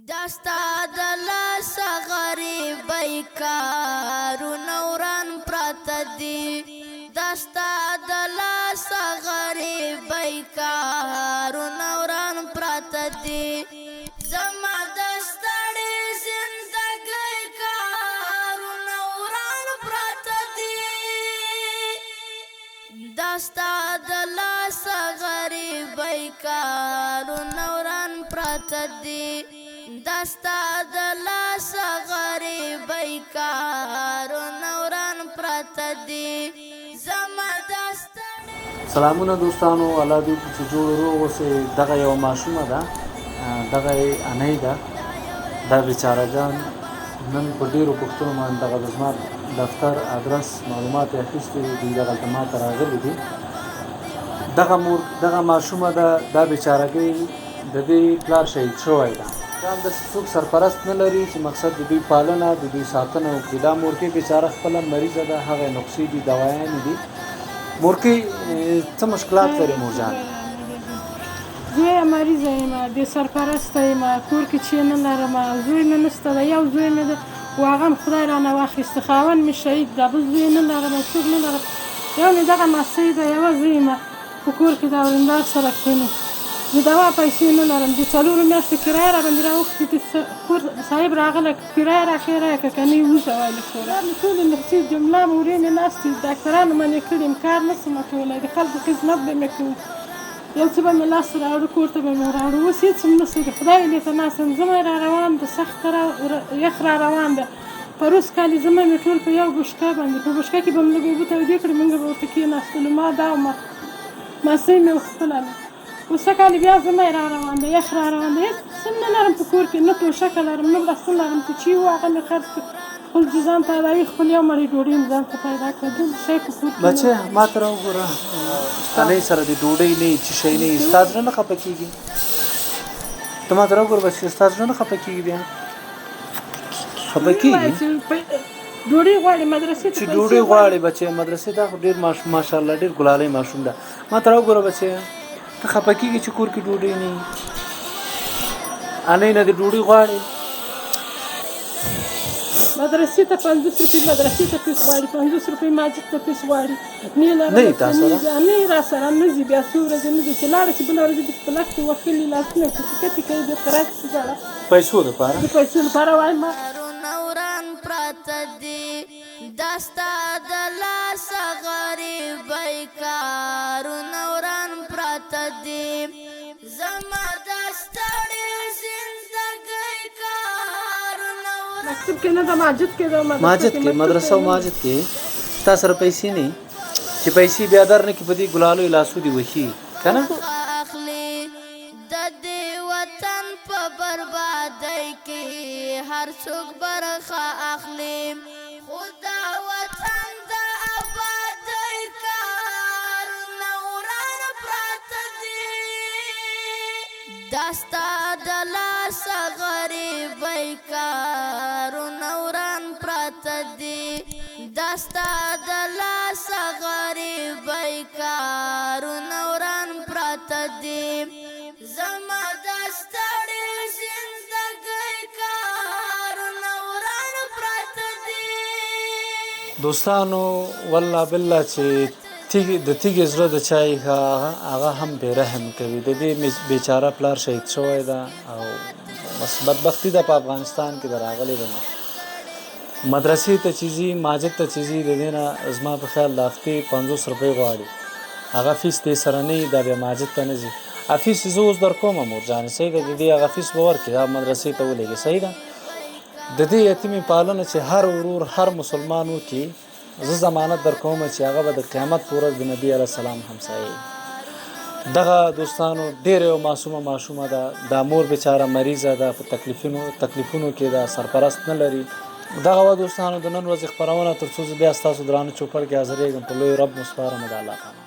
دستا د لاسه غریبۍ کارونه وران پراته دي دستا د لاسه غریبۍ کارونه وران پراته دي زما د ستړې زندګۍ کارونه وران پراته دي دستا د لاسه غریبۍ کارونه وران پراته دي دستا د لاسه غریبۍ کارونه وران پراته دي زما د سلامونه دوستانو، الله دې چې جوړ روغ اوسئ. دغه یو ماشومه ده، دغه یې انۍ ده. دا بیچاره جان نن په ډېرو پوښتنو باندې دغه د زما دفتر ادرس معلومات یې اخیستي دي. دوی دغلته ما ته راغلي دي. دغه ماشومه ده، دا بیچارګۍ د دې پلار شهید شوی ده. دا همداسې څوک سرپرست نه لري چې مقصد د دوی پالنه د دوی ساتنه وکړي. دا مورکۍ بیچاره خپله مریضه ده، هغه نقصې دي، دوايانې دي. مورکۍ څه مشکلات لري مورجان؟ زه یې مریضه یم، بې سرپرسته یم، کور کې چې نه لرم، زوی مې نشته ده، یو زوی مې ده و هغه هم خدای رانه واخیسته، خاوند مې شهید ده، بل زوی نه لرم، څوک نه لرم، یو مې دغه ماسۍ ده، یوه زه یم په کور کې د اورندار سره کښېنو، د دوا پیسې نه لرم، د 4 میاشتو کرایه راباندې راوښتې، د کور صاحب راغله کرایه راښې راکړه که نه یې وځه ویلې کوره ټولې نفسي جمله مورې مې ناستې ډاکټرانو منې کړي یم، کار نه شم کولی، د خلکو خدمت به مې کوم، یو څه به مې لاسته راوړو، کور ته به مې راوړو، اوس هېڅ هم نشته د خدای ویلې ته ناست یم، ژمی را روان ده، سخته یخ را روان ده، پروس کال یې ژمی مې ټول په یو بشکه باندې، په بشکه کې به مې لږ اوبه تودې کړې، موږ به ورته کېناستلو، ما دا او ماسۍ مې وخپله ده. اوس کال بیا ژمی را روان ده، یخ را روان ده، هېڅ څه نه لرم په کور کې، نه توشکه لرم، نه بړستن لرم، چې چی و هغه مې خرڅ کړ، خپل ځان ته علاوې خپل یو مړۍ ډوډۍ مې ځان ته پیدا کړه، بل شی په کور کې بچی ما ته راوګوره، انۍ سره د ډوډۍ نه وي، څه شی نه وي، ستا زړه نه خفه کېږي؟ ته ما ته راوګوره بچی، ستا زړه نه خفه کېږي؟ بیا خفه کېږي ډوډۍ غواړي مدرسې ته چې ډوډۍ غواړي بچی، مدرسې ته خو ډېر ماشاءالله ډېر ګلالی ماشوم ده. ما ته راوګوره بچی، ته خفه کېږي چې کور کې ډوډۍ نه وي، انۍ نه دې ډوډۍ غواړي؟ مدرسې ته 50 روپۍ مدرسې ته فیس غواړي، 50 روپۍ ماجد ته فیس غواړي، نه نه یې تا سره؟ نه یې را سره نه ځي، بیا څو ورځې نه ځي، چې لاړه چې بله ورځ دې په لک کې وکلي لاسونه کوچکتې کوي، بېرته راشي چې ځاړه پیسو دپاره؟ د پیسو لپاره وایم وران پراته دي دستا د لاسه غریبۍ کارونه وران پراته دي زما د ستړې زندګۍ کارونه مکتب کې نه ده، ماجد کې ده، ماجد کې مدرسه او ماجد کې ستا سره پیسې نه وي چې پیسې بیا در نه کړي، په دې ګلالیو لاسو دې وښي که نه؟ اخلي د دې وطن په بربادۍ کې هر څوک برخه اخلي، خو دا وطن د آبادۍ کارونه وران پراته دي دستا د لاسه غریبۍ کارونه وران پراته دي دستا د لاسه غریبۍ کارونه وران پراته دي زما د ستړې زندګۍ کارونه وران پراته دي. دوستانو والله بالله چې د تیږې زړه د چای هغه هم بې رحم کوي. د دې بیچاره پلار شهید شوی ده او بس بدبختي ده په افغانستان کې د راغلی ده. مدرسې ته چې ځي، ماجد ته چې ځي، د دې نه زما په خیال د هفتې 50 روپۍ غواړي، هغه فیس دې سره نه وي، دا بیا ماجد ته نه ځي. فیس زه اوس در کومه مورجانې، صحیح ده، د دې هغه فیس به ورکړي، هغه مدرسې ته ولېږي، صحیح ده. د دې یتیمې پالنه چې هر ورور هر مسلمان وکړي، زه ضمانت در کوم چې هغه به د قیامت په ورځ د نبي علیه السلام همسایه وي. دغه دوستانو ډېره یو ماشومه ده، دا مور بیچاره مریضه ده، په تکلیفونو کې ده، سرپرست نه لري. دغه وه دوستانو د نن ورځې خپرونه، تر څو زه بیا ستاسو درانه چوپړ کې حاضرېږم، په لوی رب مو سپارم، د الله پامان.